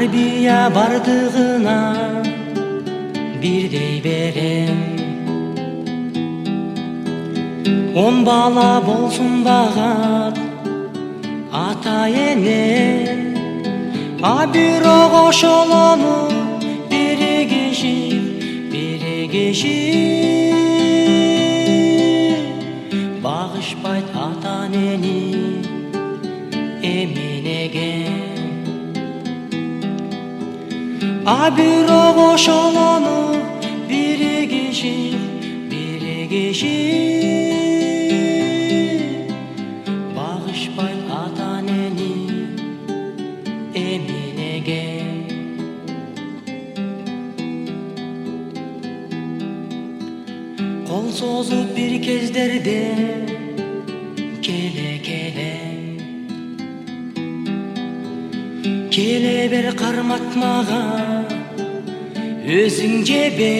Тарбия бардығына бирдей берем. 10 бала болсун багат ата эне, а бирок ошолону биригиши багышпайт ата энени эминеген. А бирок ошолону биригиши багышпайт ата энени эминеген. Кол созуп бир кездерде келе бер карматмага өзүң жебе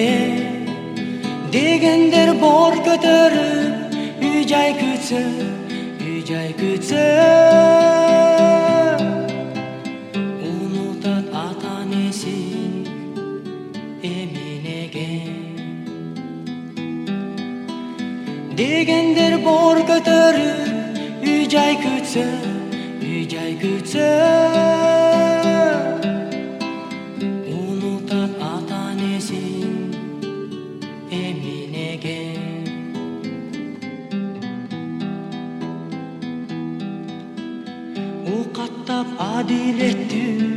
дегендер бор көтөрүп үй жай күтсө унутат ата энесин эминеген. Дегендер бор көтөрүп үй жай күтсө унутат ата энесин эминеген. Укаттап адилеттүү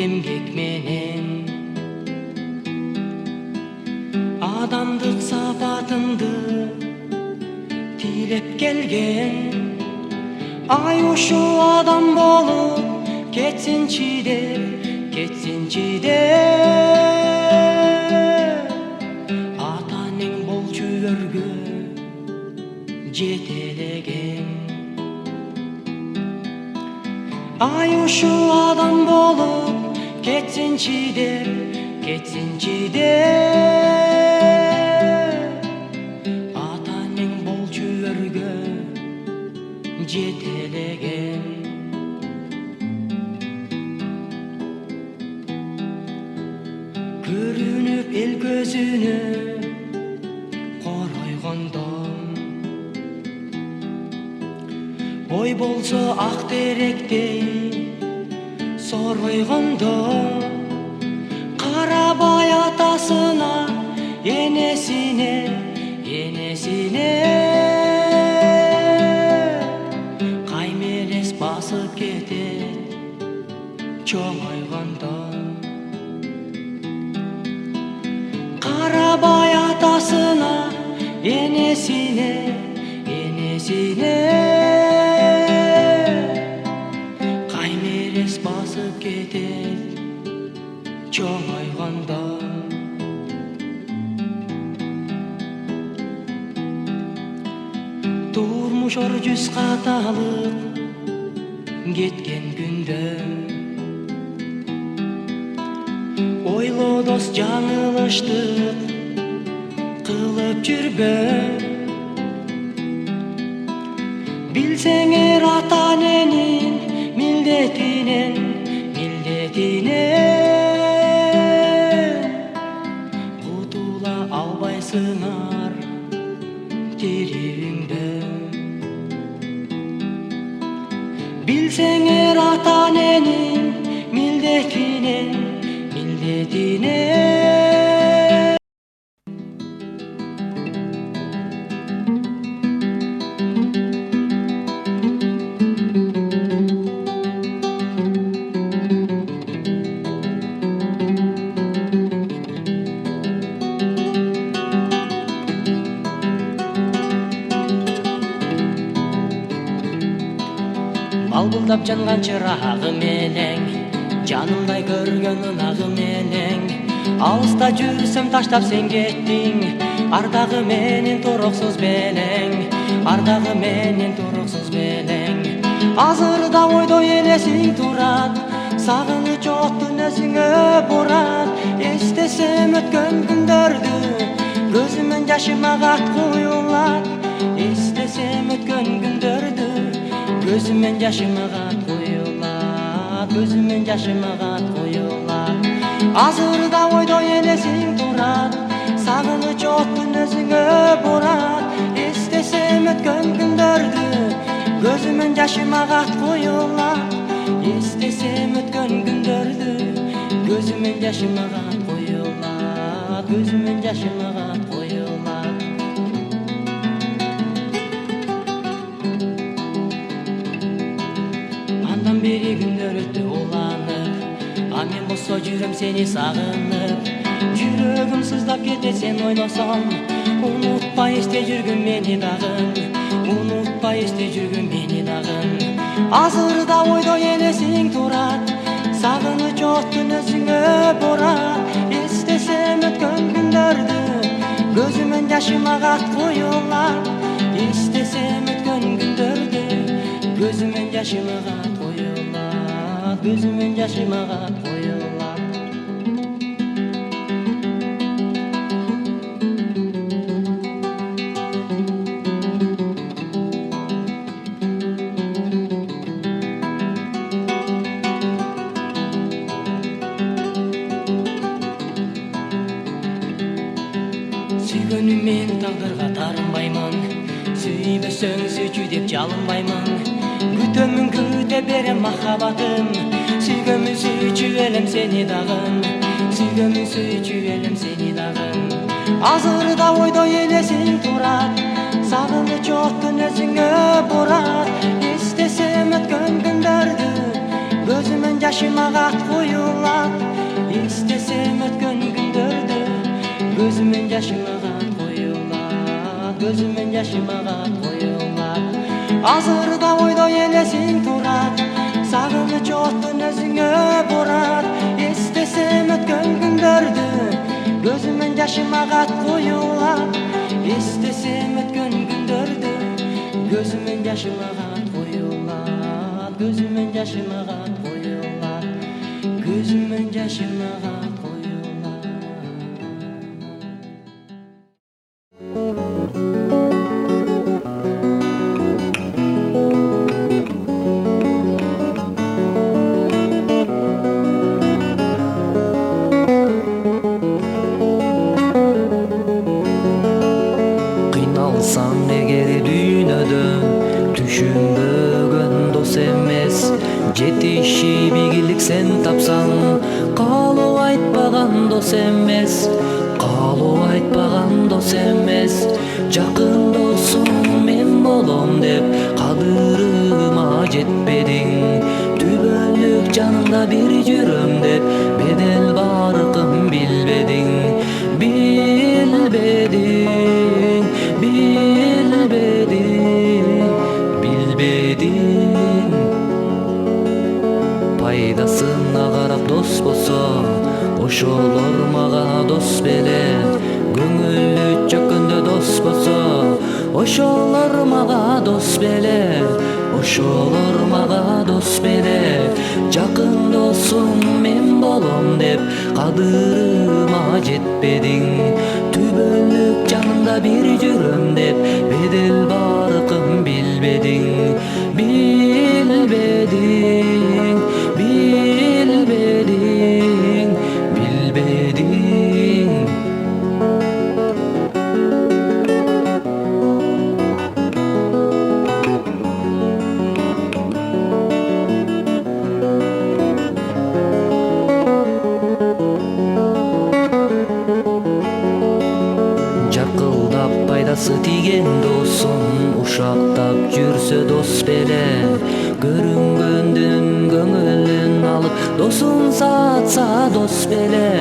эмгек менен адамдык сапатыңды тилеп келген. Ай ушул адам болуп кетсинчи деп ата энең болчу өргө жетелеген. Ай ушул адам болуп кетсинчи деп ата энең болчу өргө жетелеген. Көрүнүп эл көзүнө коройгондо, ой болсо ак теректей соройгондо, карабай атасына энесине каймелес басып кетет чоңойгондо. Карабай атасына энесине каймелес басып кетет чоңойгондо. Турмуш ор жүз каталып кеткен күндө, ойлодос жаңылыштык кылып жүрбө. Билсеңер ата эненин милдетинен кутула албайсыңар тирүүңдө. Билсеңер ата эненин милдетинен Балбылдап жанган чырагы менен, жанымдай көргөн ынагы менен, алыста жүрсөм таштап сен кеттиң. Ардагы менен туруксуз белең, азырда ойдо элесиң турат, сагыныч оттун өзүңө бурат. Эстесем өткөн күндөрдү, көзүмөн жашым агат куюлат. Эстесем өткөн күндөрдү, көзүмөн жашым агат куюлат. көзүмөн жашым агат коюлат. Азырда ойдо элесиң турат, сагыныч оттун өзүңө бурат. Эстесем өткөн күндөрдү, көзүмөн жашым агат коюлат. Эстесем өткөн күндөрдү, көзүмөн жашым агат коюлат. Көзүмөн жашым агат коюлат. Андан бери күндөр өттү уланып, а мен болсо жүрөм сени сагынып. Жүрөгүм сыздап кетет сен ойлосом, унутпай эсте жүргүн мени дагы, унутпай эсте жүргүн мени дагы. Азырда ойдо элесиң турат, сагыныч оттун өзүңө бурат. Эстесем өткөн күндөрдү, көзүмөн жашым агат коюлат. Эстесем өткөн күндөрдү, көзүмөн жашым агат коюлат. Көзүмөн жашым агат коюлат. Сүйгөнүм мен тагдырга тарынбаймын, сүйбөсөң сүйчү деп жалынбаймын. Күтөмүн күтө берем махабатым, сүйгөнмүн сүйчү элем сени дагы, сүйгөнмүн сүйчү элем сени дагы. Азырда ойдо элесиң турат, сагыныч оттун өзүңө бурат. Эстесем өткөн күндөрдү, көзүмөн жашым агат коюлат. Эстесем өткөн күндөрдү, көзүмөн жашым агат коюлат. Көзүмөн жашым агат коюлат. Азырда ойдо элесиң турат, сагыныч оттун өзүңө бурат. Эстесем өткөн күндөрдү, көзүмөн жашым агат коюлат. Эстесем өткөн күндөрдү, көзүмөн жашым агат коюлат. Көзүмөн жашым агат коюлат. Көзүмөн жашым агат коюлат. Кыйналсаң эгер дүйнөдө, түшүнбөгөн дос эмес. Жетишип ийгилик сен тапсаң, каалоо айтпаган дос эмес. Каалоо айтпаган дос эмес. Жакын досум мен болом деп кадырыма жетпедиң. Түбөлүк жанымда бир жүрөм деп бедел баркын билбедиң. Билбедиң, билбедиң, билбедиң. Пайдасына карап дос болсо, ошолор мага дос беле. Көңүлү чөккөндө дос болсо, ошолор мага дос беле. Ошолор мага дос беле. Жакын досум мен болом деп кадырыма жетпедиң. Түбөлүк жанымда бир жүрөм деп бедел баркын билбедиң. Билбедиң, билбедиң, билбедиң. Жакылдап пайдасы тийген досум, ушактап жүрсө дос беле. Көрүнгөндүн көңүлүн алып, досун сатса дос беле.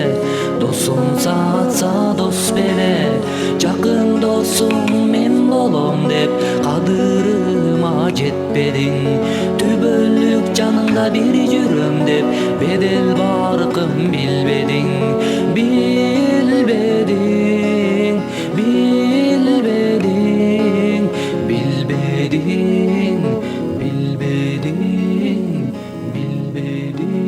Досун сатса дос беле. Жакын досум мен болом деп кадырыма жетпедиң. Түбөлүк жанымда бир жүрөм деп бедел баркын билбедиң. Билбедиң, билбедиң, билбедиң, билбедиң, билбедиң.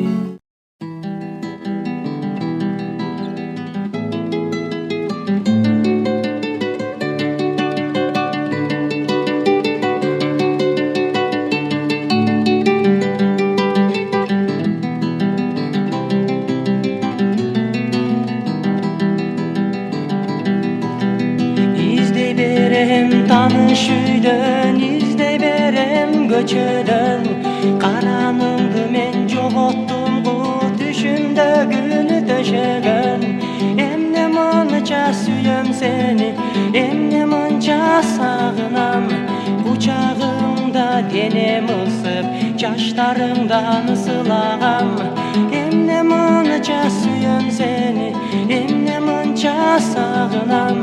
Tanış üydön izley berem göçödön. Karanımdı men jogottum bu düşümde günü döşegön. Emne mança süyöm seni, emne mança sağınam. Kucağımda denem ısıp, çaşlarımdan ısılağam. Emne mança süyöm seni, emne mança sağınam.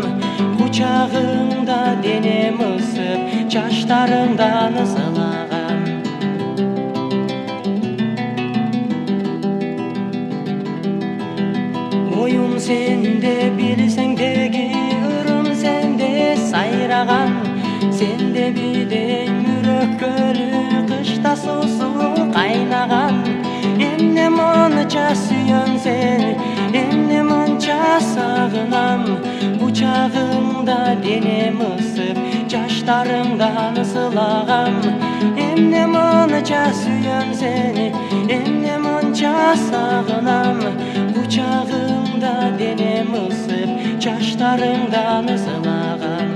Kucağımda denem ısıp, çaşlarımdan ısılağam. Oyum sende, bilsen degi ırım sende sayrağan. Sende bide mürök gölü, kışta sosu kaynağan. Emne mança süyön seni, emne mança sağınam. Kucağımda denem ısıp, çaşlarımdan ısılağam. Emne mança süyön seni, emne mança sağınam. Kucağımda denem ısıp, çaşlarımdan ısılağam.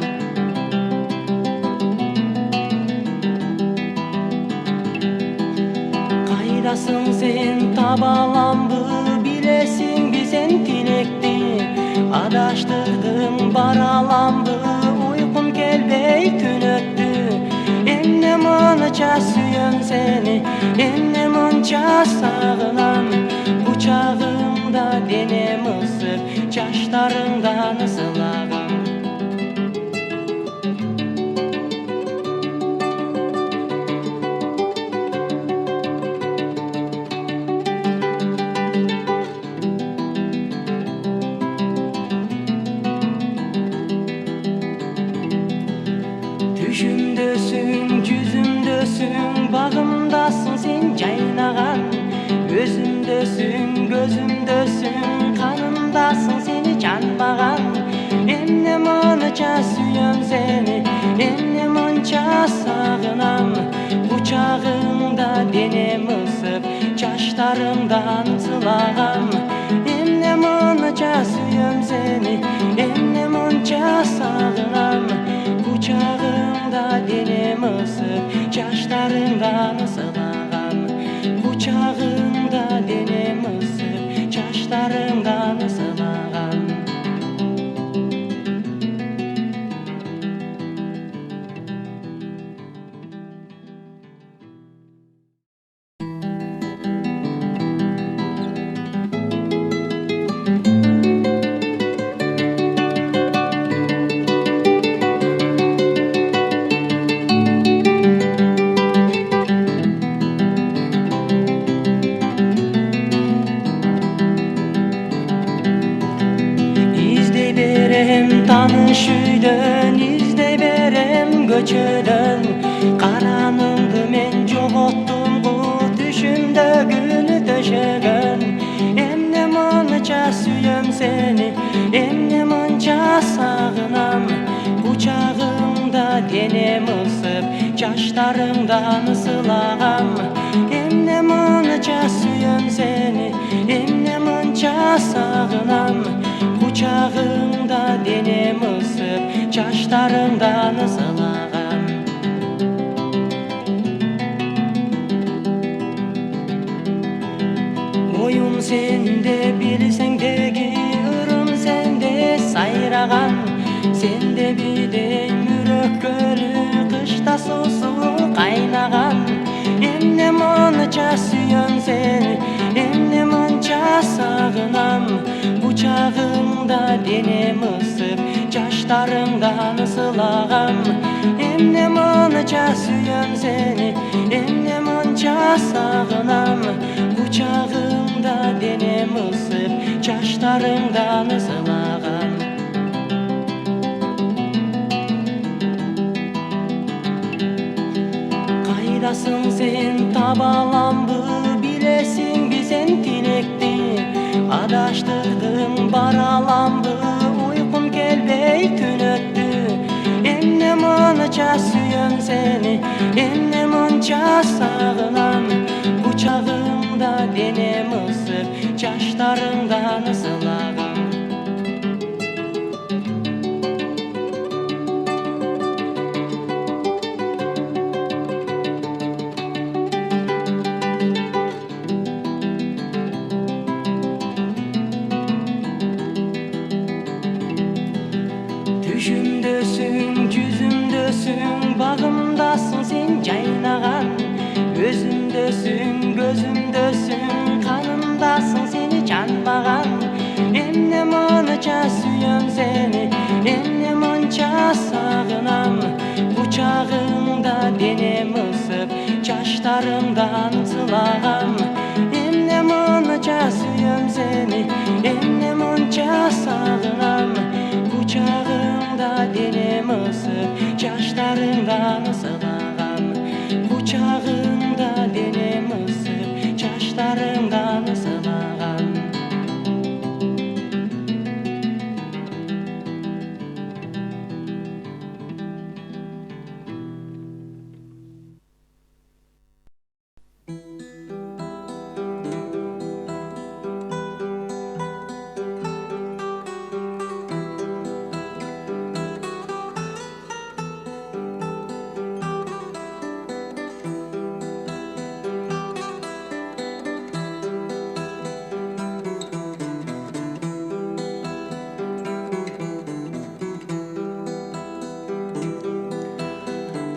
Kaydasın sen tabalambı, bilesin bizen tilekti. Adaştırdın baralambı, uykum gelbey tünöttü. Emne mança süyön seni, emne mança sağınam. Kucağımda denem ısıp, çaşlarımdan ısılağam. Düşümdösün, yüzümdösün, bağımdasın sen caynağan. Özümdösün, gözümdösün, kanımdasın seni canmağan. Emne mança süyön seni, emne mança sağınam. Kucağımda denem ısıp, çaşlarımdan ısılağam. Emne mança süyön seni, emne mança sağınam. Kucağımda denem ısıp, çaşlarımdan ısılağam. Kucağımda denem ısıp, çaşlarımdan ısılağam. Tanış üydön izley berem göçödön. Karanımdı men jogottum bu düşümde günü döşegön. Emne mança süyöm seni, emne mança sağınam. Kucağımda denem ısıp, çaşlarımdan ısılağam. Emne mança süyöm seni, emne mança sağınam. Kucağımda denem ısıp, çaşlarımdan ısılağam. Oyum sende, bilsen degi ırım sende sayrağan. Sende bide mürök gölü, kışta sosu kaynağan. Emne mança süyön seni, emne mança sağınam. Kucağımda denem ısıp, çaşlarımdan ısılağam. Emne mança süyön seni, emne mança sağınam. Kucağımda denem ısıp, çaşlarımdan ısılağam. Kaydasın sen tabalambı, bilesin bizen tilekti. Adaştırdın baralambı, uykum gelbey tünöttü. Emne mança süyön seni, emne mança sağınam. Kucağımda denem ısıp, çaşlarımdan ısılağam. seni, emne mınça sağınam. Kucağında denem ısıp, çaşlarımdan sılağam. Emne mınça suyum seni, emne mınça sağınam. Kucağında denem ısıp, çaşlarımdan sılağam. Kucağında denem ısıp, çaşlarımdan sılağam.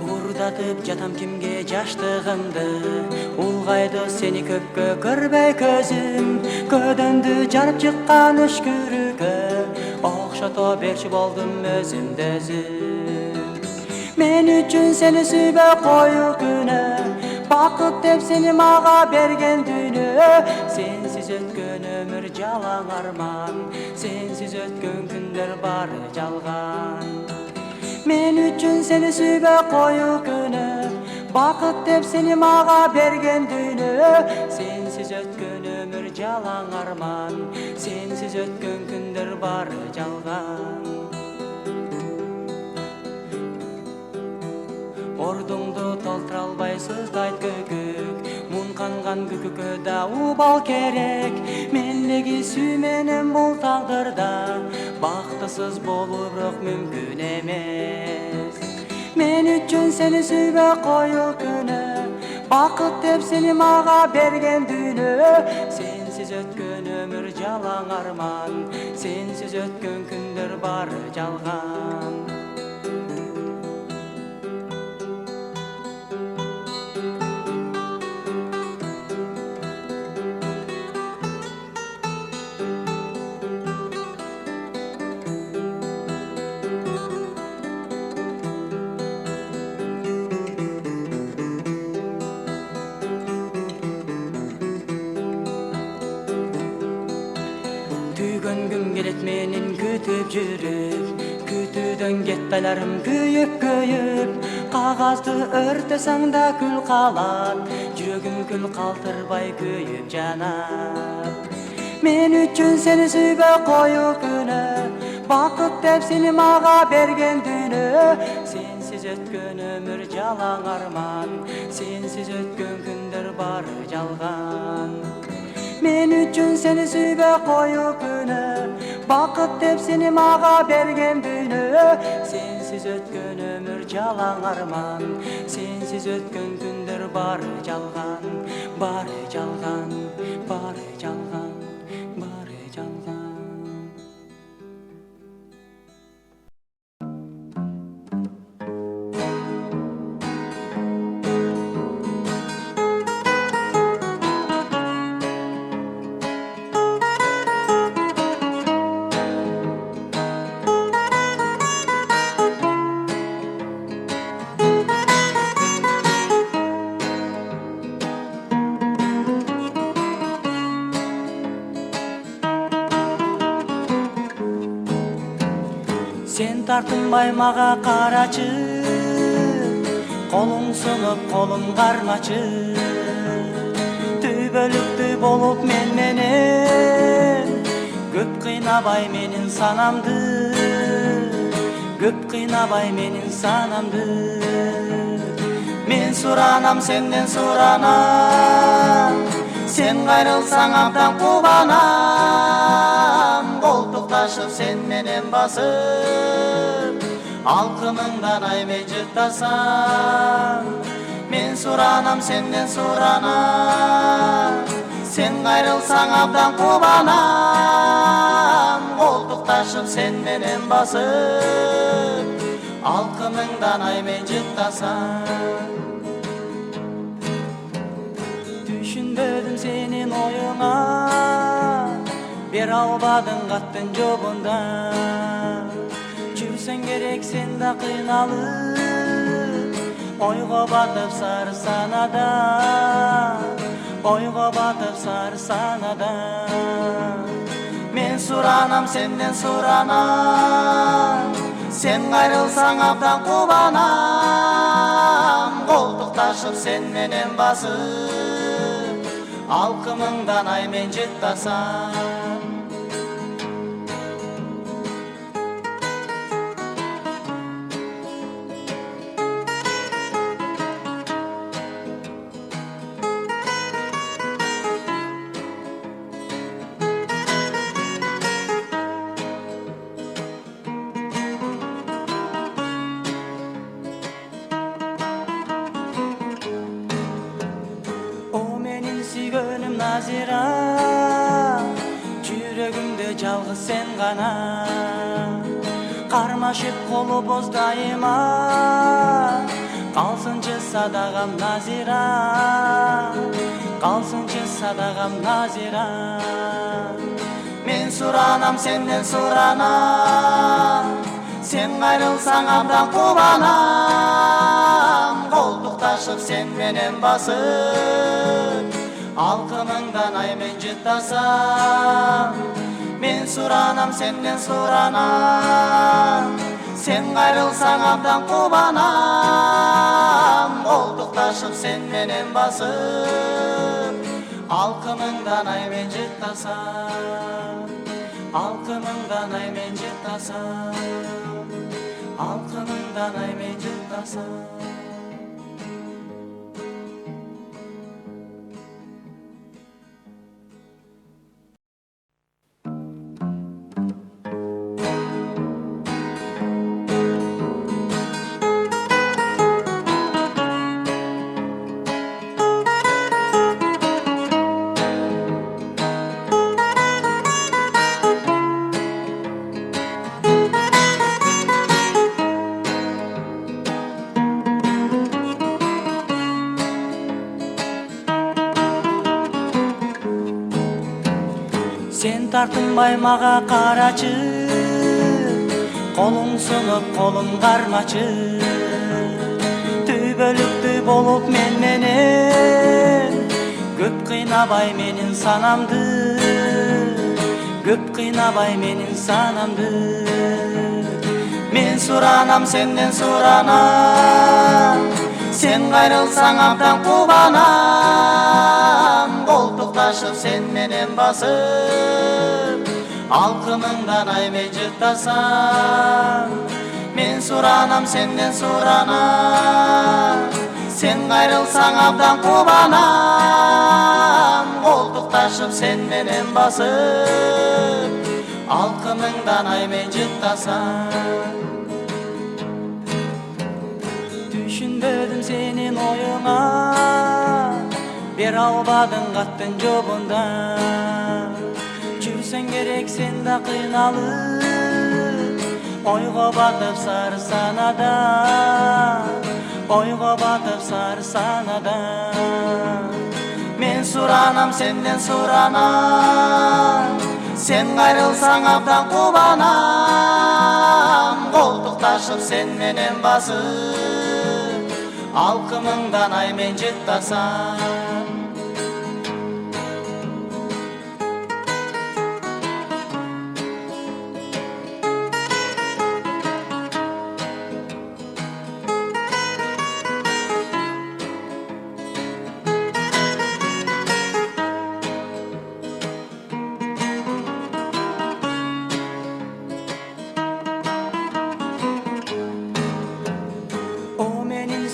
Uğurdatıp jatam kimge jaştığımdı, ulgaydı seni köpkö körбей көзüm. Көдөндү жарып чыккан өшкүрүккө, окшото берчи болдум өзүмдү өзүм. Мен үчүн сени сүйбөй коюу күнөө, бакыт деп сени мага берген дүйнө. Сенсиз өткөн өмүр жалаң арман, сенсиз өткөн күндөр баары жалган. Men üçün seni sүйбөй коюу күнөө, бакыт деп сени мага берген дүйнө. Сенсиз өткөн өмүр жалаң арман, сенсиз өткөн күндөр баары жалган. Ордуңду толтура албай сыздайт көкөк, мун канган көкөккө да убал керек. Мендеги сүй менен бул тагдырда бактысыз болуу бирок мүмкүн эмес. Мен үчүн сени сүйбөй коюу күнөө, бакыт деп сени мага берген дүйнө. Сенсиз өткөн өмүр жалаң арман, сенсиз өткөн күндөр баары жалган. Tügöngüm gelet menin kütüp жүрүp, kütүүдөн кетпелерим күйүп. Кагазды өртөсөң да күл калат, жүрөгүм күл калтырбай күйүп жанат. Мен үчүн сени сүйбөй коюу күнөө, бакыт деп сени мага берген дүйнө. Сенсиз өткөн өмүр жалаң арман, сенсиз өткөн күндөр баары жалган. Men üçün seni sүйбөй коюу күнөө, бакыт деп сени мага берген дүйнө. Сенсиз өткөн өмүр жалаң арман, сенсиз өткөн күндөр баары жалган, баары жалган, баары жалган, баары жалган. Sen тартынбай мага карачы, колуң сынып, колум кармачы. Түбөлүктүү болуп менен, көп кыйнабай менин санамды, көп кыйнабай менин санамды. Мен суранам, сенден суранам, sen кайрылсаң абдан кубанам. Колтукташып sen менен басып, алкымыңдан аймей жыктасам. Мен суранам, сенден суранам, sen кайрылсаң абдан кубанам. Колтукташып sen менен басып, алкымыңдан аймей жыктасам. Düşünbödüm senin oyuna, bir бере албадың каттын жобунда. Жүрсең керек сен да кыйналып, ойго батып сары санада, ойго батып сары санада. Мен суранам, сенден суранам, sen кайрылсаң абдан кубанам. Колтукташып сен менен басып, алкымыңдан ай мен жыттасам. Sүйгөнүm Назира, жүрөгүмдө жалгыз сен гана. Кармашып колубуз дайыма, калсынчы садагам Назира, калсынчы садагам Назира. Мен суранам, сенден суранам, sen кайрылсаң абдан кубанам. Колтукташып сен менен басып, алкымыңдан ай мен жыттасам. Мен суранам, сенден суранам, sen кайрылсаң абдан кубанам. Колтукташып сен менен басып, алкымыңдан ай мен жыттасам. Алкымыңдан ай мен жыттасам, алкымыңдан ай мен жыттасам. Sen тартынбай мага карачы, колуң сунуп колум кармачы. Түбөлүктүү болуп мен менен, көп кыйнабай менин санамды, көп кыйнабай менин санамды. Мен суранам, сенден суранам, sen кайрылсаң абдан кубанам. Колтукташып сен менен басып, алкымыңдан ай мен жыттасам. Мен суранам, сенден суранам, sen кайрылсаң абдан кубанам. Колтукташып сен менен басып, алкымыңдан ай мен жыттасам. Түшүнбөдүм сенин оюңа, бере албадың каттын жобунда. Жүрсең керек сен да кыйналып, ойго батып сары санада, ойго батып сары санада. Мен суранам, сенден суранам, sen кайрылсаң абдан кубанам. Колтукташып сен менен басып, алкымыңдан ай мен жыттасам.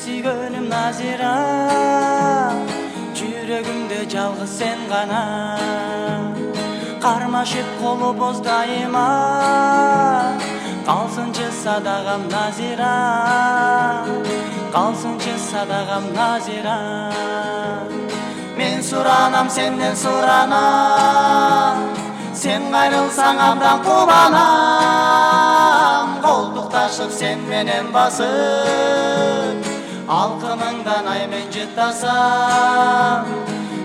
Sүйгөнүm Назира, жүрөгүмдө жалгыз сен гана. Кармашып колубуз дайыма, калсынчы садагам Назира, калсынчы садагам Назира. Мен суранам, сенден суранам, sen кайрылсаң абдан кубанам. Колтукташып сен менен басып, алкымыңдан ай мен жыттасам.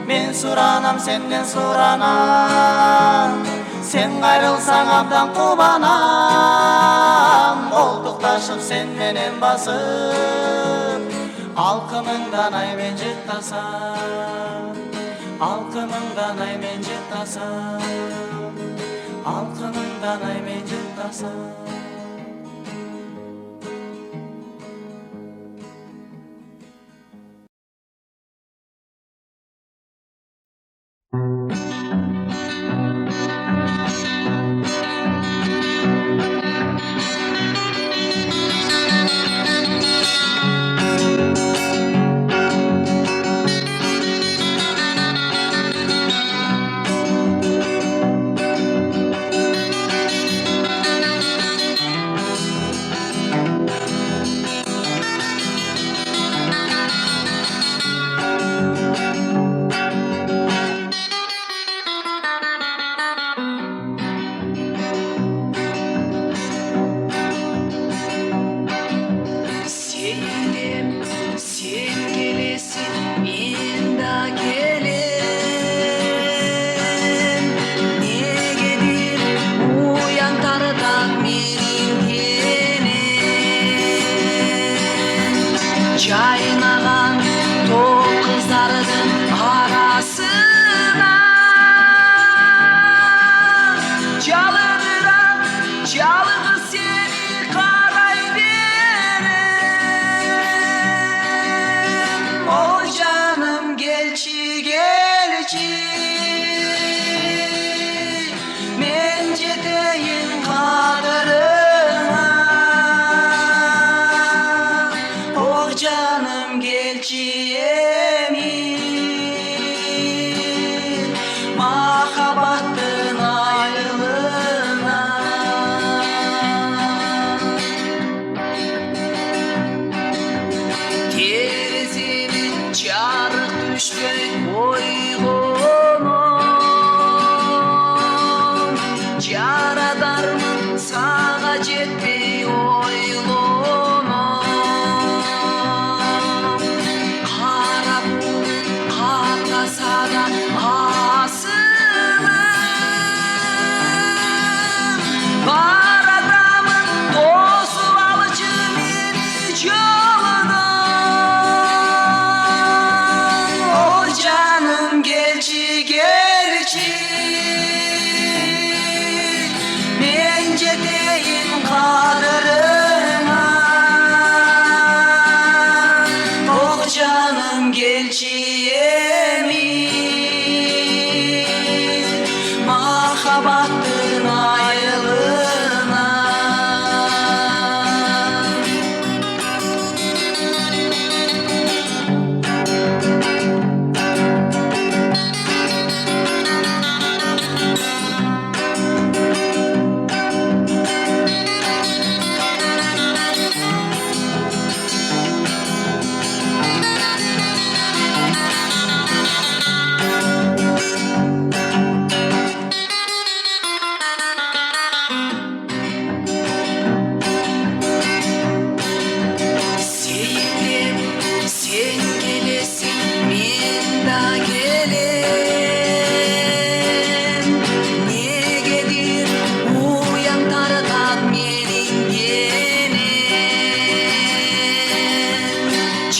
Мен суранам, сенден суранам, Sen gayrılsaң abdan кубанам, колтукташып sen менен басып, алкымыңдан ай мен жыттасам, алкымыңдан ай мен жыттасам, алкымыңдан ай мен жыттасам. Жайнаған тоқ қыздардың арасына жалындырам, жалғыз сені қарай берем. Ой жаным келші, келші, мен жетейін қадырыңа. Ой canım gelçi emin, mahabbettin ayrılığına. Terizinin çarık düşmey oyğunum, Yaradarmın sağa jetmey oylunum. Gelçi emin, mahabbettin ayrılığına.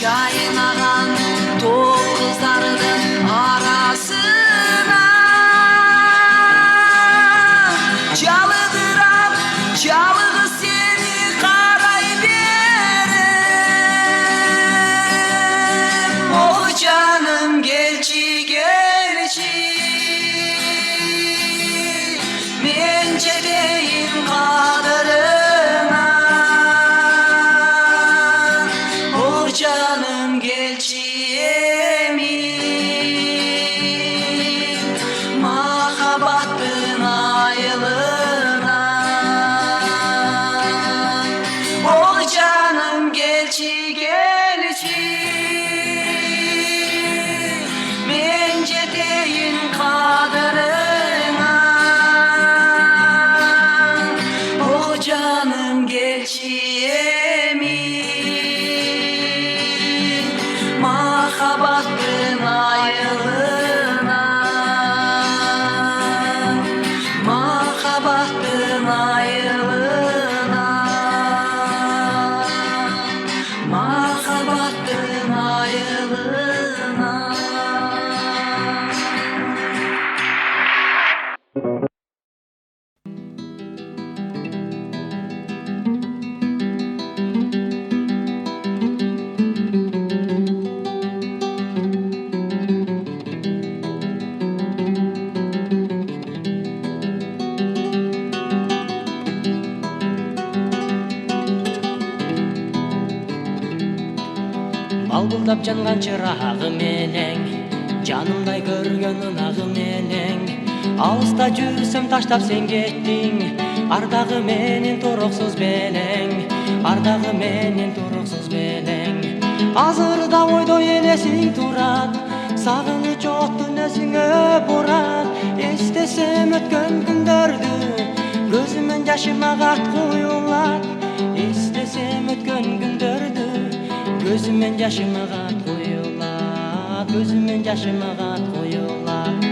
Жайнаған тоқ қыздардың арасына жалындырам, жалғыз сені қарай берем. Ой жаным келші, келші, мен жетейін қадырыңа. Ой canım gelçi emin, mahabbettin ayrılığına. Ol canım gelçi, gelçi, men jeteyim kadırına. Ol canım gelçi emin, yoluna. Балбылдап жанған чырағы менен, жанымдай көргөн ынагы менен, алыста жүрсөм таштап сен кеттиң, ардагы менен туруксуз белең, ардагы менен туруксуз белең. Азырда ойдо элесиң турат, сагыныч оттун өзүңө бурат, эстесем өткөн күндөрдү, көзүмөн жашым агат куюлат, эстесем өткөн күндөрдү, көзүмөн жашым агат куюлат, көзүмөн жашым агат куюлат.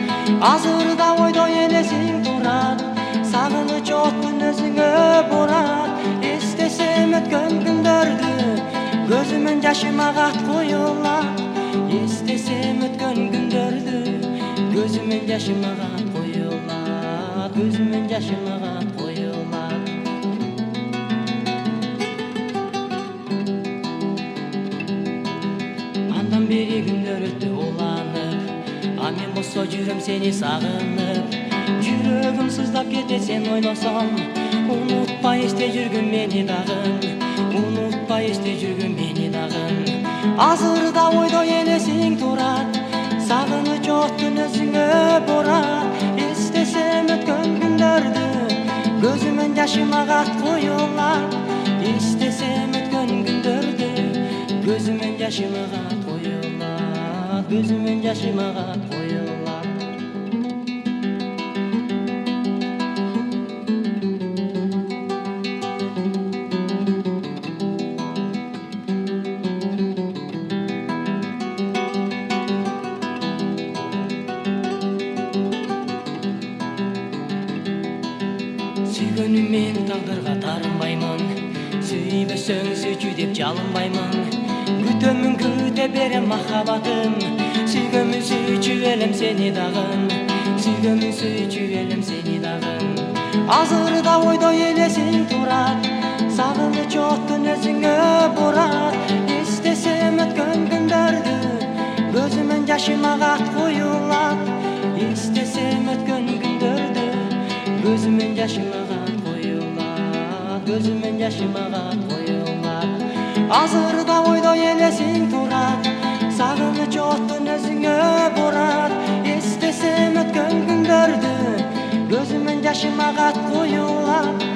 Азырда ойдо элесиң турат, сагыныч оттун өзүңө бурат, эстесем өткөн күндөрдү, көзүмөн жашым агат куюлат, эстесем өткөн күндөрдү, көзүмөн жашым агат куюлат, көзүмөн жашым агат куюлат. Андан бери күндөр өттү уланып, а мен болсо жүрөм сени сагынып, жүрөгүм сыздап кетет сен ойлосом, унутпай эсте жүргүн мени дагы, унутпай эсте жүргүн мени дагы. Азырда ойдо элесиң турат, сагыныч оттун өзүңө бурат, эстесем өткөн күндөрдү, көзүмөн жашым агат куюлат, эстесем өткөн күндөрдү, көзүмөн жашым агат куюлат, көзүмөн жашым агат куюлат. Сүйгөнүм мен тагдырга тарынбаймын, сүйбөсөң сүйчү деп жалынбаймын, күтөмүн күтө берем махабатым, сүйгөнмүн сүйчү элем сени дагы, сүйгөнмүн сүйчү элем сени дагы. Азырда ойдо элесиң турат, сагыныч оттун өзүңө бурат, эстесем өткөн күндөрдү, көзүмөн жашым агат куюлат, эстесем өткөн күндөрдү, көзүмөн жашым агат куюлат, көзүмөн жашым агат куюлат. Азырда ойдо элесиң турат, сагыныч оттун өзүңө бурат, эстесем өткөн күндөрдү, көзүмөн жашым агат куюлат,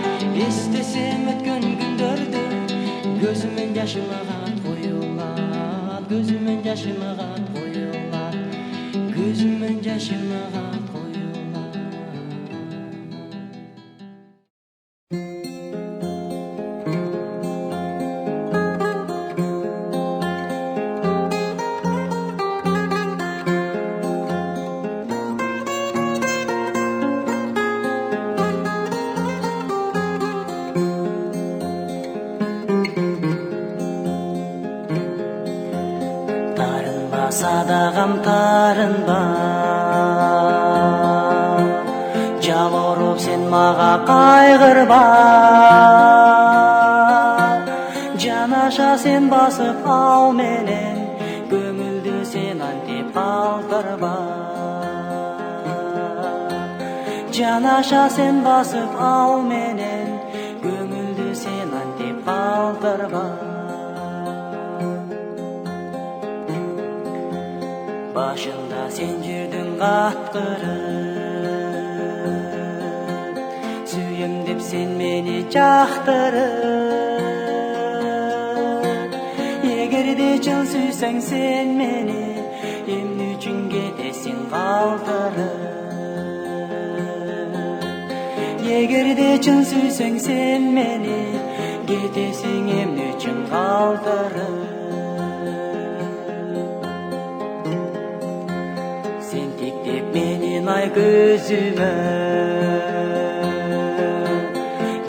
эстесем өткөн күндөрдү, көзүмөн жашым агат куюлат, көзүмөн жашым агат куюлат, көзүмөн жашым агат куюлат. Садагам тарынба, жалоруп сен мага кайгырба, жанаша сен басып ал менен, көңүлдү сен антип калтырба, жанаша сен басып ал менен, көңүлдү сен антип калтырба. Башында сен жүрдүң каткырып, сүйем деп сен мени жактырып, эгерде чын сүйсөң сен мени, эмне үчүн кетесиң калтырып, эгерде чын сүйсөң сен мени, кетесиң эмне үчүн калтырып. Менин ай көзүмө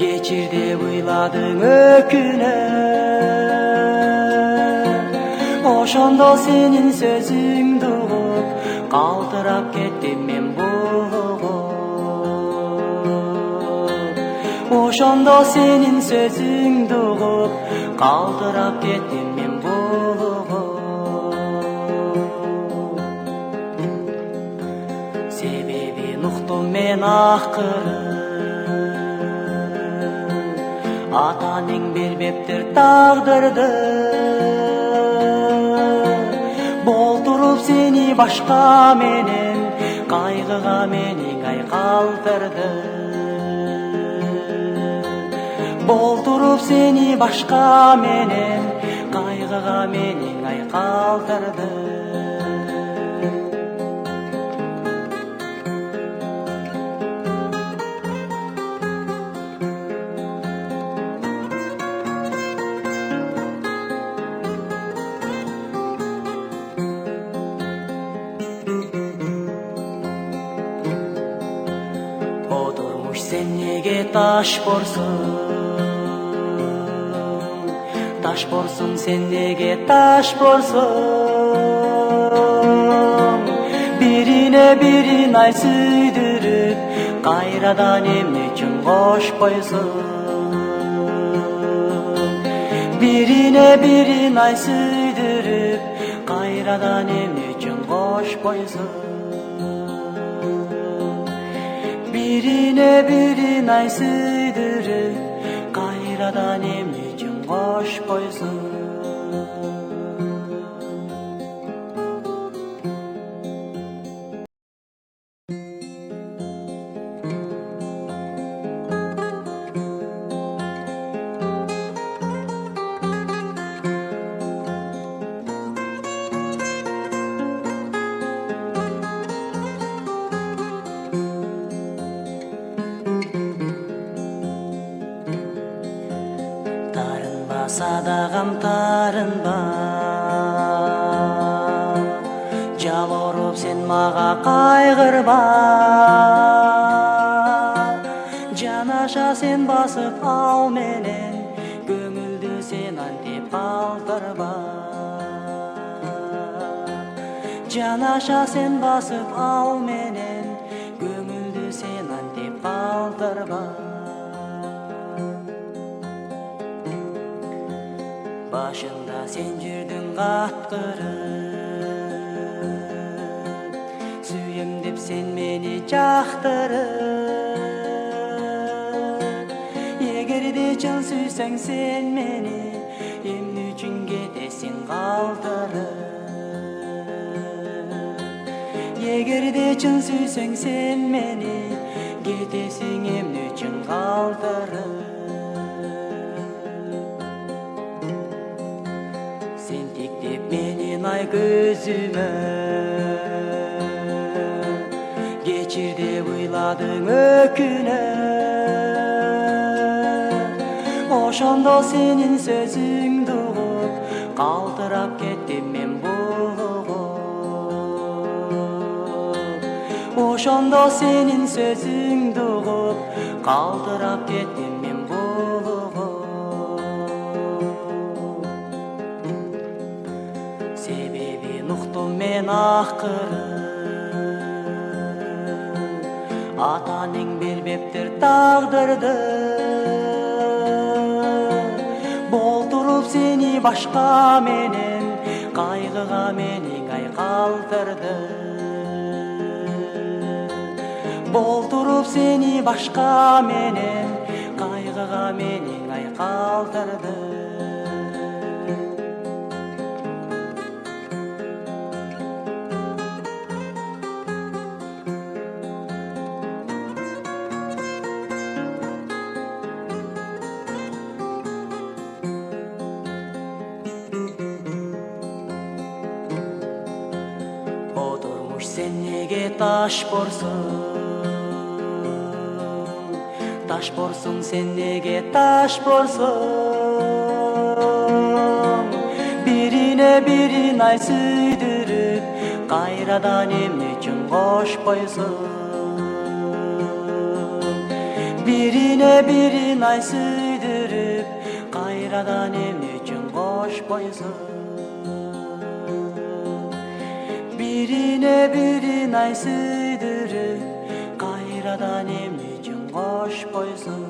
кечир деп ыйладың өкүнөп, Ошондо сенин сөзүңдү угуп калтырап кеттим мен бугуп. Ошондо сенин сөзүңдү угуп калтырап кеттим мен бугуп. Себебин уктум мен акыры атаң бербептир тагдырды. Болтуруп сени башка менен кайгыга мени калтырды. Болтуруп сени башка менен кайгыга мени калтырды. Odurmuş sen nege taş borsun, taş borsun sen nege taş borsun. Birine birin ay süydürüp kayradan emne üçün koşpoysun. Birine birin ay süydürüp kayradan emne üçün koşpoysun. Birine birin ay süydürüp kayradan emne üçün koşpoysun. Sadagam tarınba Jalorup sen maga kaygırba Janaşa sen basıp al menen Göңүлдү sen antip kaldırba Janaşa sen basıp al menen Göңүлдү sen antip kaldırba Başında sen жүрдүң каткырып Сүйем деп sen мени жактырып Эгерде чын сүйсөң sen мени Эмне үчүн кетесиң калтырып Эгерде чын сүйсөң sen мени Кетесиң эмне үчүн калтырып Menин ay gözüme Geçir dep uyladың öküne Ошондо сенин сөзүңдү угуп калтырап кеттим мен бугуп Ошондо сенин сөзүңдү угуп калтырап кеттим мен бугуп Себебин уктум мен акыры атаң бербептир тагдырды. Болтуруп сени башка менен кайгыга мени калтырды. Болтуруп сени башка менен кайгыга мени калтырды. Sen nege taş borsun, taş borsun sen nege taş borsun. Birine birin ay süydürüp kayradan emne üçün koşpoysun. Birine birin ay süydürüp kayradan emne üçün koşpoysun. Birine birin ay sığdırıp Kayradan emicin koş koysun.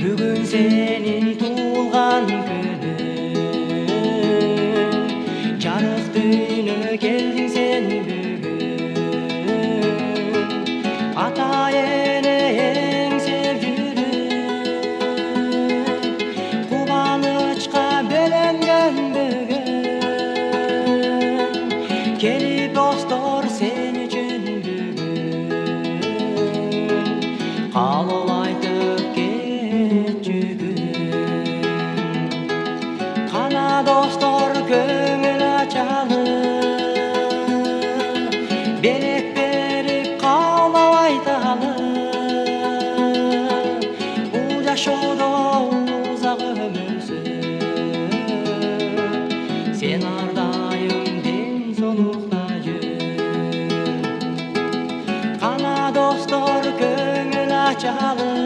Бүгін сенің туылған күнің, жарық дүниеге келдің сен бүгін. Ата ене еңсеп жүріп, қуанышқа бөленген бүгін. Келіп достар сен үшін бүгін, қалып айтып dostlar көңіл açalım, берек беріп қалау айталым. Бұл жашоодо ұзақ өмірсің, сен ардайым денсаулықта жүр. Қана достар көңіл açalım,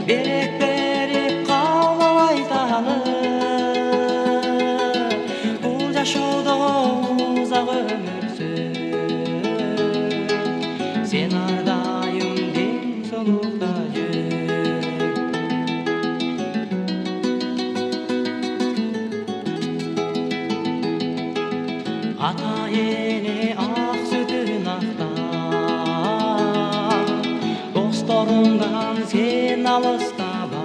берек беріп қалау айталым. Бұл жашоодо ұзақ өмірсің, сен ардайым денсаулықта жүр. Ата ене ақ сүтін ақтап, достарыңдан сен алыста бар.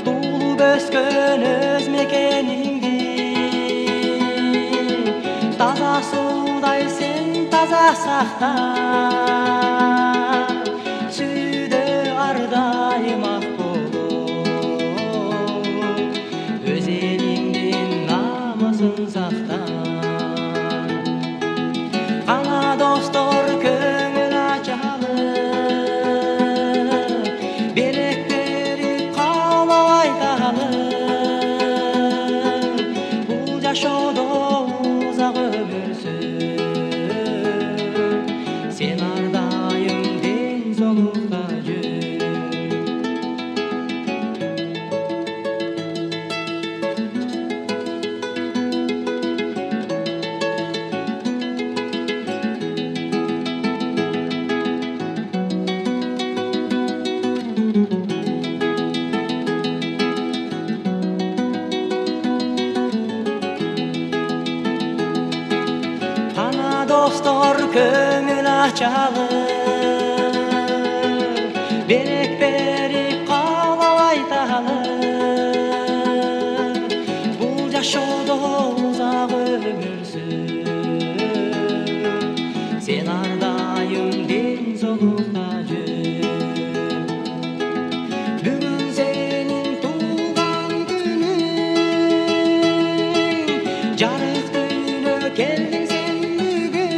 Туылып өскен өз мекеніңді, таза судай сен таза сақта. Сүйді ардайым ақ болып, өз еліңдің намысын сақта. Қана достар көңіл açalım, берек беріп қалау айталым. Бұл жашоодо ұзақ өмірсің, сен ардайым денсаулықта жүр. Қана достар көңіл açalım, берек беріп қалау айталым. Бұл жашоодо ұзақ өмірсің, сен ардайым денсаулықта жүр. Бүгін сенің туған күнің, жарық дүниеге келдің сен бүгін.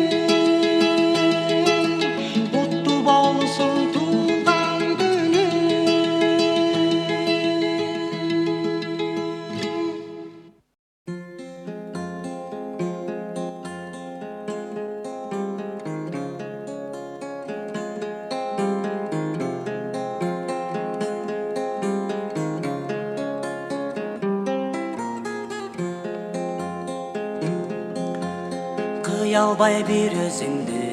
Құтты болсын туған күнің. Кый албай бир өзүңдү,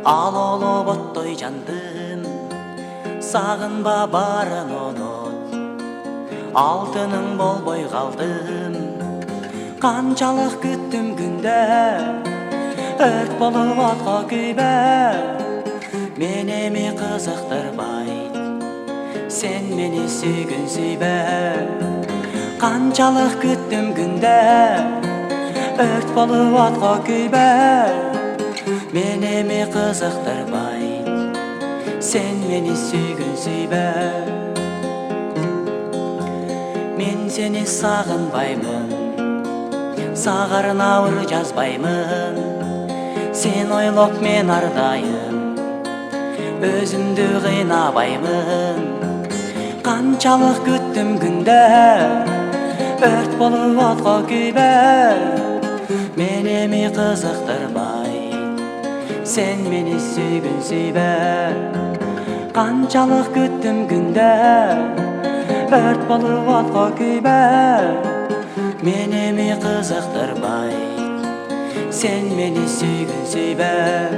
алоло оттой жандым. Сагынба барын онот, алтыным болбой калдым. Канчалык күттүм күндө, өрт болуп отко күйбө. Менеми кызыктырбай, сен мени сүйгүн сүйбө. Канчалык күттүм күндө, өрт болуп отко күйбө. Менеми кызыктырбай, сен мени сүйгүн сүйбө. Мен сени сагынбаймын, сагарына ыр жазбаймын. Сен ойлоп мен ардайым, өзүмдү кыйнабаймын. Канчалык күттүм күндө, өрт болуп отко күйбөй. Мен эми кызыктырбай, сен мени сүйгүн сүйбөй. Канчалык күттүм күндө, өрт болуп отко күйбөй. Мен эми кызыктырбай, сен мени сүйгүн сүйбөй.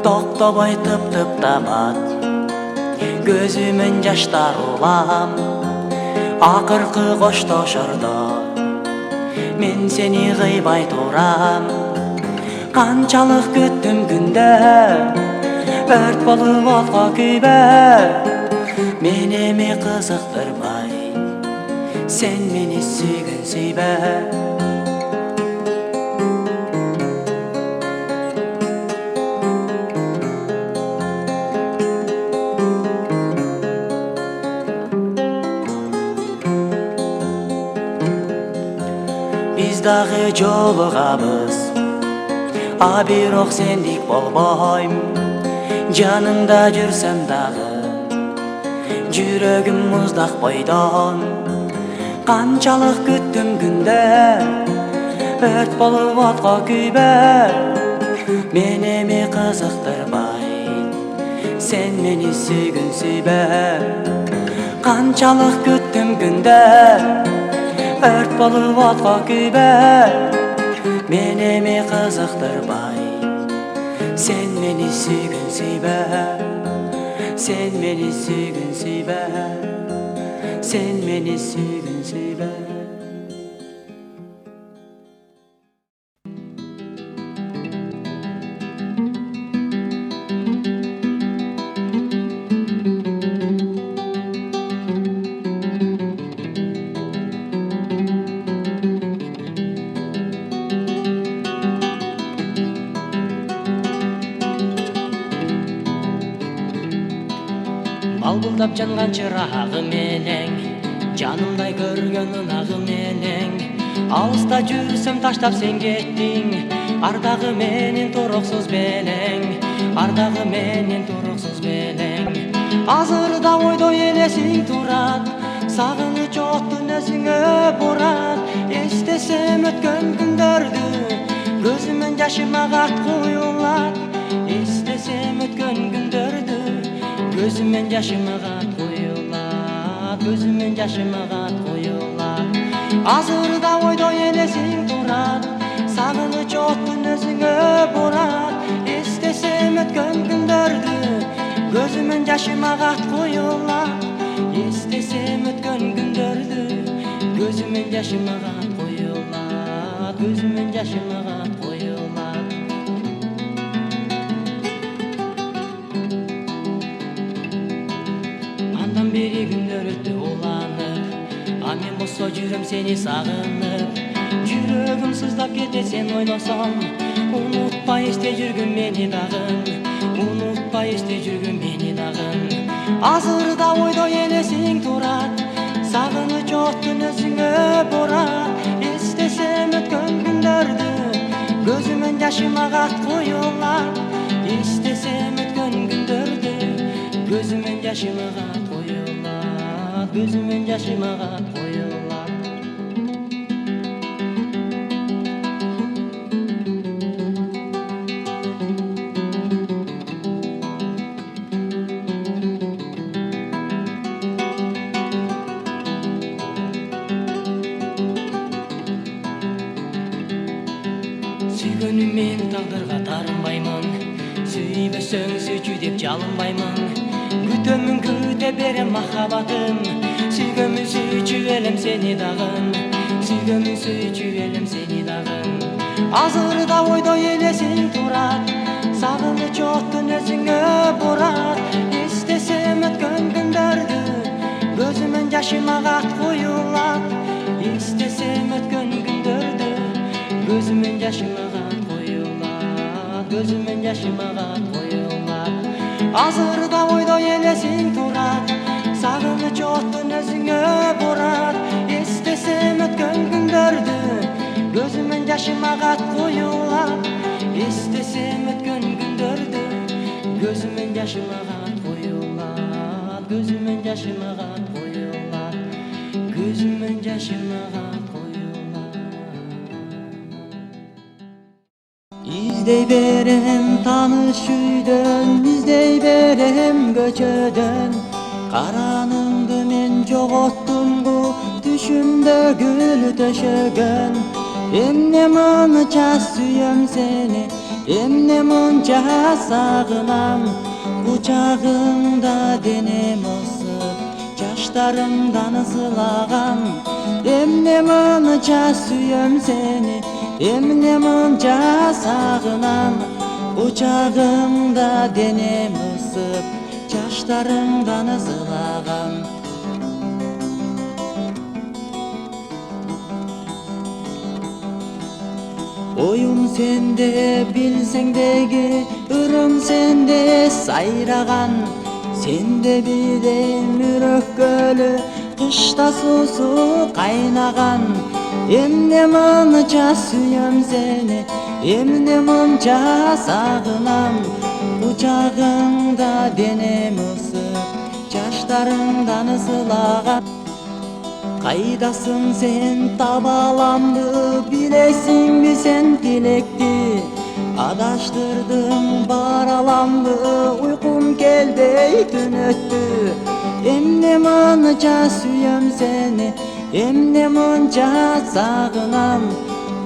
Токтобой тып-тып табат, көзүмөн жаштар улам. Акыркы коштошордо мен сени кыйбай турам. Канчалык күттүм күндө, өрт болуп отко күйбөй. Мен эми кызыктырбай, сен мени сүйгүн сүйбөй. Биз дагы жолугабыз, а бирок сендик болбойм. Жаныңда жүрсөм дагы, жүрөгүм муздак бойдон. Канчалык күттүм күндө, өрт болуп отко күйбөй. Мен эми кызыктырбай, сен мени сүйгүн сүйбөй. Канчалык күттүм күндө, өрт болуп отко күйбөй. Мен эми кызыктырбай, сен мени сүйгүн сүйбөй. Сен мени сүйгүн сүйбөй. Сен мени сүйгүн сүйбөй. Балбылдап жанган чырагы менен, жанымдай көргөн ынагы менен. Алыста жүрсөм таштап сен кеттиң, ардагы менен туруксуз белең. Ардагы менен туруксуз белең. Азыр да ойдо элесиң турат, сагыныч оттун өзүңө бурат. Эстесем өткөн күндөрдү, көзүмөн жашым агат куюлат. Эстесем өткөн күндөрдү, көзүмөн жашым агат куюлат. Көзүмөн жашым агат куюлат. Азыр да ойдо элесиң турат, сагыныч оттун өзүңө бурат. Эстесем өткөн күндөрдү, көзүмөн жашым агат куюлат. Эстесем өткөн күндөрдү, көзүмөн жашым агат куюлат. Көзүмөн жашым агат куюлат. Андан бери күндөр өттү уланып, а мен болсо жүрөм сени сагынып. Жүрөгүм сыздап кетет сен ойлосом, унутпай эсте жүргүн мени дагы. Унутпай эсте жүргүн мени дагы. Азыр да ойдо элесиң турат, сагыныч оттун өзүңө бурат. Эстесем өткөн күндөрдү, көзүмөн жашым агат куюлат. Эстесем өткөн күндөрдү, көзүмөн жашым агат куюлат. Көзүмөн жашым агат куюлат. Сүйгөнүм мен тагдырга тарынбаймын, сүйбөсөң сүйчү деп жалынбаймын. Күтөмүн күтө берем махабатым, сүйгөнмүн сүйчү элем сени дагы. Сүйгөнмүн сүйчү элем сени дагы. Азыр да ойдо элесиң турат, сагыныч оттун өзүңө бурат. Эстесем өткөн күндөрдү, көзүмөн жашым агат куюлат. Эстесем өткөн күндөрдү, көзүмөн жашым агат куюлат. Көзүмөн жашым агат куюлат. Азыр да ойдо элесиң турат, сагыныч оттун жашыма кат коюлат. Эстесем өткөн күндөрдү, көзүмөн жашыма кат коюлат. Gözümün yaşıma kat koyular, gözümün yaşıma kat koyular. İzdey berem tanış üydön, izdey berem göçödön. Karanımdı men jogottum bu düşümde gül töşөгөн. Emne mınça süyöm seni, emne mınça sagınam. Kucağımda denem ısıp, yaşlarımdan ısılağam. Emne mınca süyöm seni, emne mınca sagınam. Kucağımda denem ısıp, yaşlarımdan ısılağam. Oyum sende, bilsengdegi ırım sende sayragan. Sende bileyim yürek gölü, kışta susu kaynagan. Emne mınca süyöm seni, emne mınca sagınam. Kucağımda denem ısıp, yaşlarımdan ısılağam. Kaydasın sen tabalamdı, bilesin mi sen dilekti. Adaştırdım baralamdı, uykum geldi tün öttü. Emne mınca süyöm seni, emne mınca sagınam.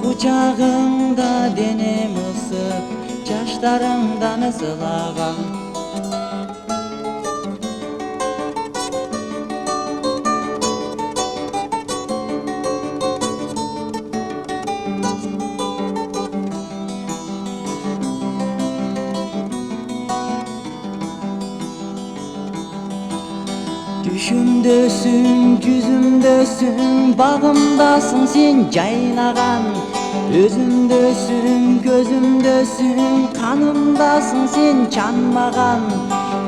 Kucağımda denem ısıp, yaşlarımdan ısılağam. Düşümdösün, yüzümdösün, bağımdasın sen jaynagan. Özümdösün, gözümdösün, kanımdasın sen çanmagan.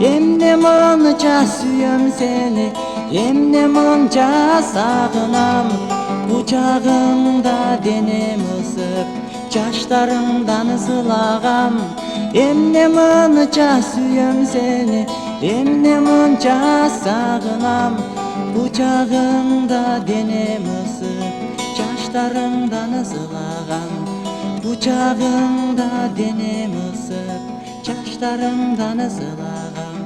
Emne mınca süyöm seni, emne mınca sagınam. Kucağımda denem ısıp, yaşlarımdan ısılağam. Emne mınca süyöm seni, emne mınca sagınam. Kucağımda denem ısıp, yaşlarımdan ısılağam. Kucağımda denem ısıp, yaşlarımdan ısılağam.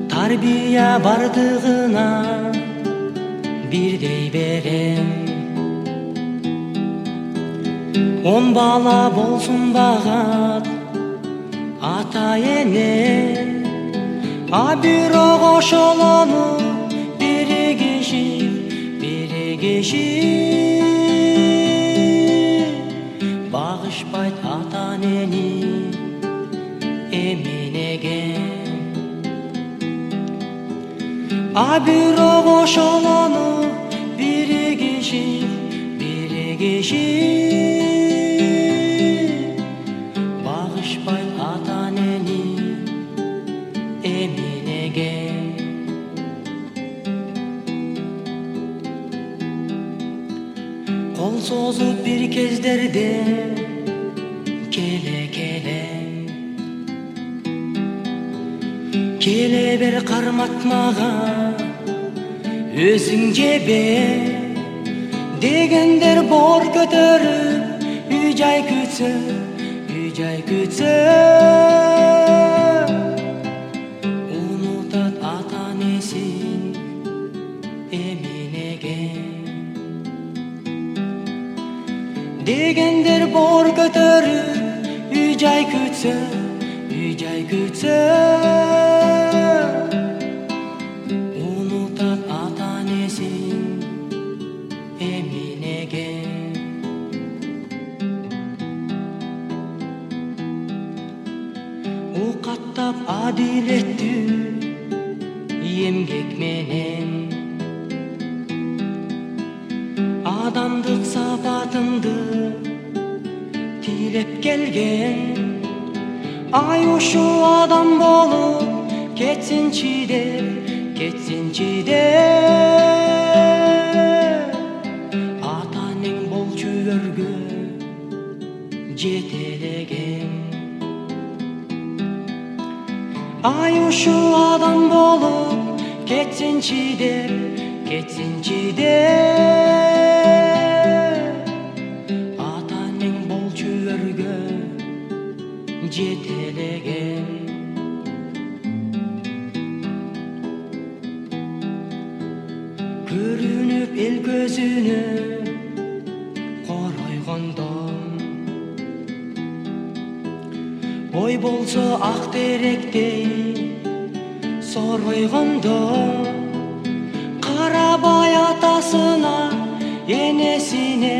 Tarbiya bardığına birдей берем. 10 bala bolsun багат ата эне. Бирок ошолону биригиши багышпайт ата энени эминеген. Бирок ошолону биригиши багышпайт ата энени эминеген. Кол созуп бир кездерде келе бер кармат мага, өзүң жебе дегендер бор көтөрүп, үй жай күтсө унутат ата энесин эминеген. Дегендер бор көтөрүп, үй жай күтсө унутат ата энесин эминеген. Укаттап адилеттүү эмгек менен адамдык сапатыңды бийлеп келген аюшу адам болуп кетсинчи деп ата энең болчу өргө жетелеген аюшу адам болуп кетсинчи деп ата энең болчу өргө жетелеген көрүнүп эл көзүнө коройгондо ой болсо ак теректей соройгондо карабай атасына энесине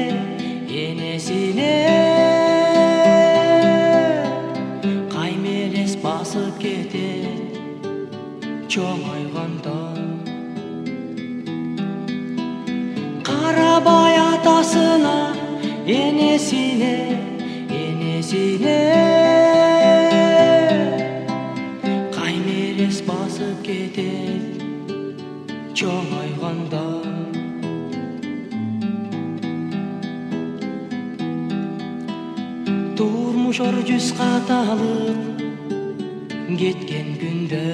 каймелес басып кетет чоңойгондо карабай атасына энесине каймелес басып кетет чоңойгондо турмуш ор жүз каталып кеткен күндө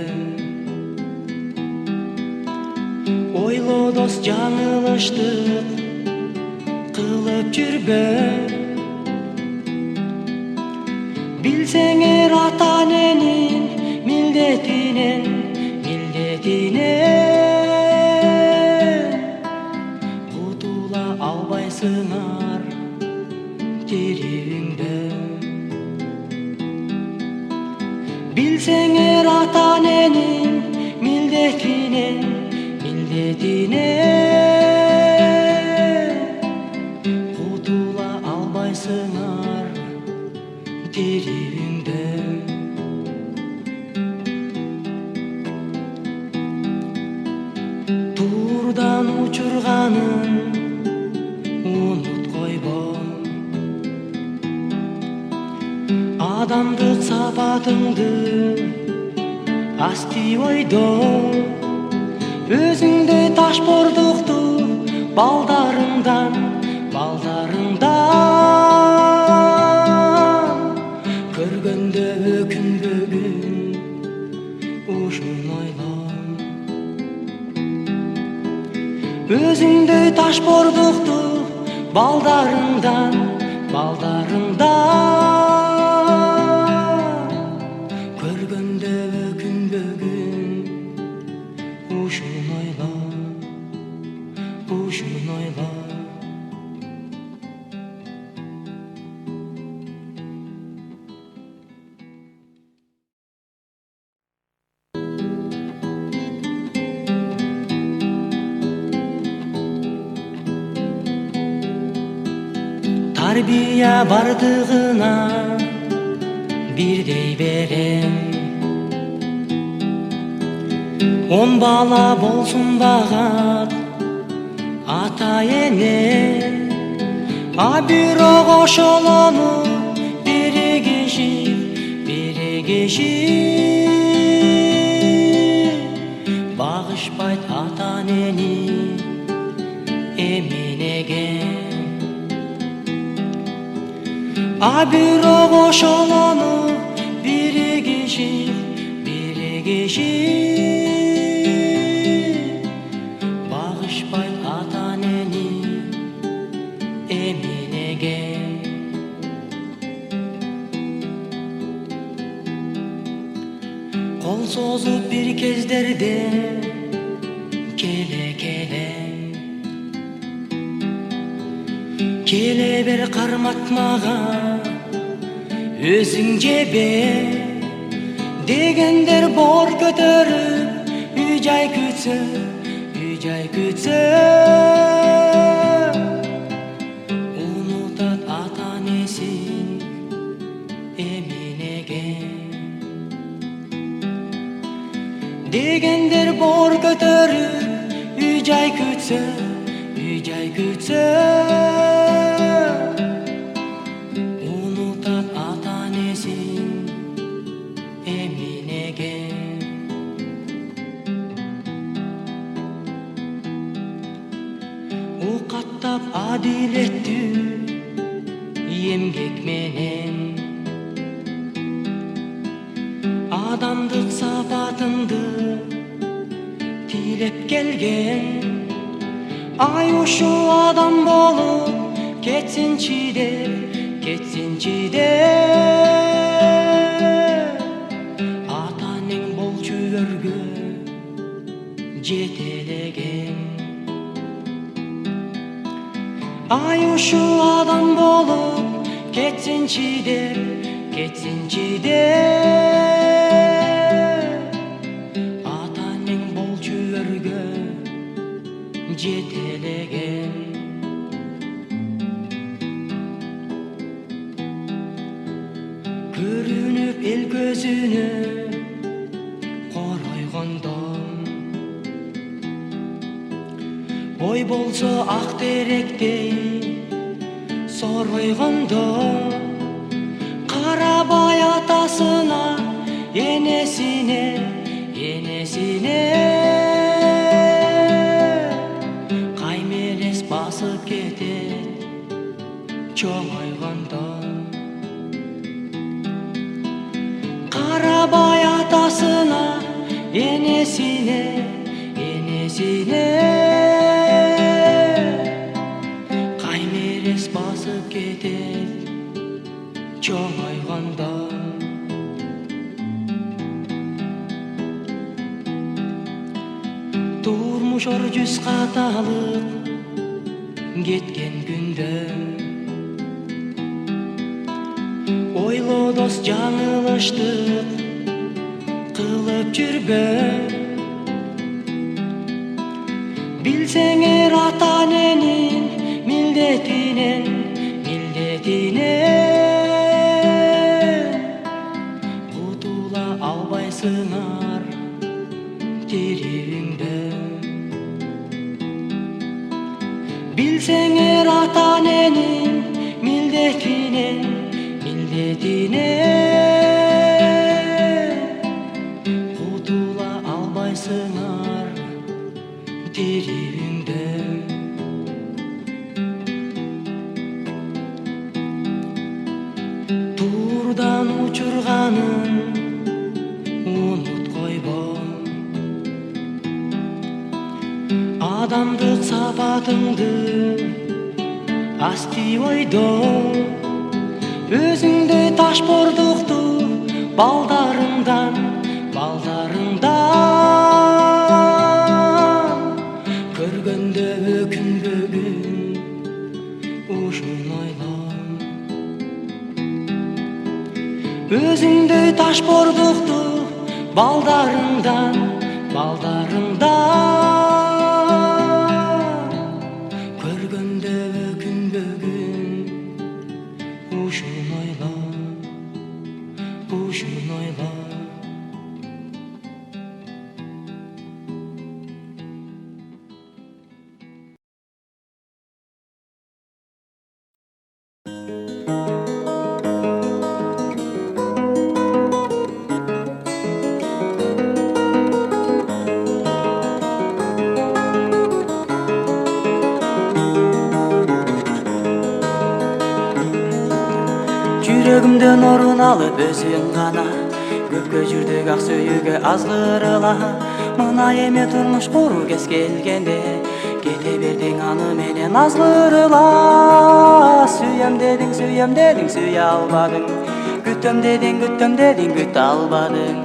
ойло дос жаңылыштык кылып жүрбө билсеңер ата эненин милдетинен кутула албайсыңар тирүүңдө билсеңер ата эненин милдетинен кутула албайсыңар тирүүңдө турдан учурганын унут койбо адамдык сапатыңды асти ойдо өзүңдөй ташбордукту балдарыңдан көргөндө өкүнбөгүн ушун ойло өзүңдөй ташбордукту балдарыңдан көргөндө өкүнбөгүн ушун ойло тарбия бардыгына бирдей берем 10 бала болсун багат ата эне а бирок ошолону бири киши багышпайт ата энени эминеген а бирок ошолону бири киши багышпайт ата энени эминеген кол созуп бир кездерде келе бер кармат мага өзүң жебе дегендер бор көтөрүп үй жай күтсө унутат ата энесин эминеген дегендер бор көтөрүп үй жай күтсө унутат тап адилеттүү эмгек менен адамдык сапатыңды тилеп келген аюшу адам болуп кетсинчи деп ата энең болчу өргө жетелеген аюшу адам болуп кетсинчи деп ата энең болчу өргө жетелеген көрүнүп эл көзүнө коройгондо ой болсо ак теректей соройгондо карабай атасына энесине каймелес басып кетет чоңойгондо карабай атасына энесине каймелес басып кетет чоңойгондо турмуш ор жүз каталып кеткен күндө ойло дос жаңылыштык кылып жүрбөң билсеңер ата эненин милдетинен кутула албайсыңар тирүүңдө билсеңер ата эненин милдетинен кутула албайсыңар тирүүңдө турдан учурганын унут койбо адамдык сапатыңды асти ойдо өзүңдөй ташбордукту балдарыңдан көргөндө өкүнбөгүн ушун ойло өзүңдөй ташбордукту балдарыңдан көргөндө өкүнбөгүн ушун ойло жүрөгүмдөн орун алып өзүң гана көпкө жүрдүк ак сүйүүгө азгырыла мына эми турмуш куруу кез келгенде кете бердиң аны менен азгырыла сүйөм дедің сүйө албадың күтөм дедің күтө албадың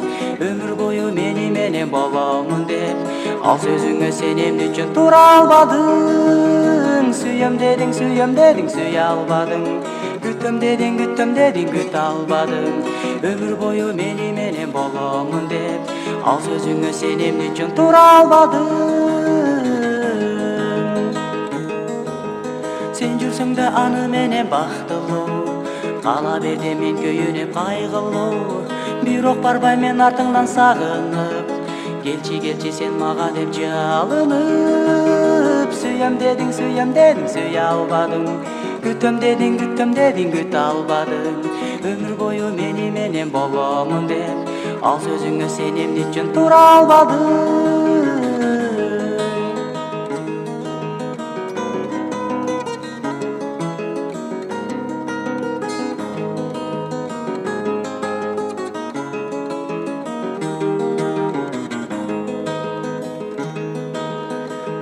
өмүр бою мени менен боломун деп ал сөзүңө сен эмне үчүн тура албадың сүйөм дедің сүйө албадың күтөм дедің күтө албадың өмүр бою мени менен боломун деп ал сөзүңө сен эмне үчүн тура албадың сен жүрсөң да аны менен бактылуу кала берди мен күйүнүп кайгылуу бирок барбайм мен артыңдан сагынып келчи сен мага деп жалынып сүйөм дедің сүйө албадың күтөм дедің күтө албадың өмүр бою мени менен боломун деп ал сөзүңө сен эмне үчүн тура албадың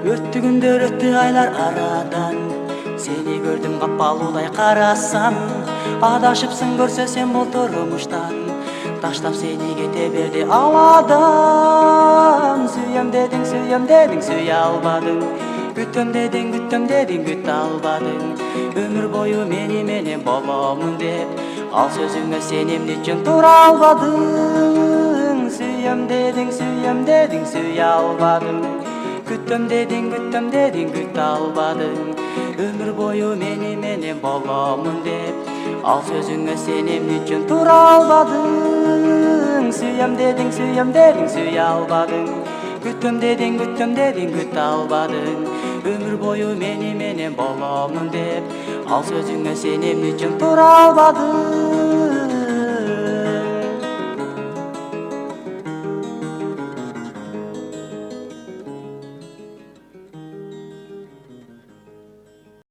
Өттү күндөр өттү aylar арадан, сени көрдүм капалуудай карасам, адашыпсың көрсө сен бул турмуштан, таштап сени кете берди ал адам. Сүйөм дедиң, сүйө албадың, күтөм дедиң, күтө албадың. Өмүр бою мени менен боломун деп, ал сөзүңө сенемди үчүн тура албадың. Сүйөм дедиң, сүйө албадың, күтөм дедиң, күтө албадың. Өмүр бою мени менен боломун деп, ал сөзүңө сенемди үчүн тура албадың. Сүйөм дедиң, сүйө албадың, күтөм дедиң, күтө албадың. Өмүр бою мени менен боломун деп, ал сөзүңө сенемди үчүн тура албадың.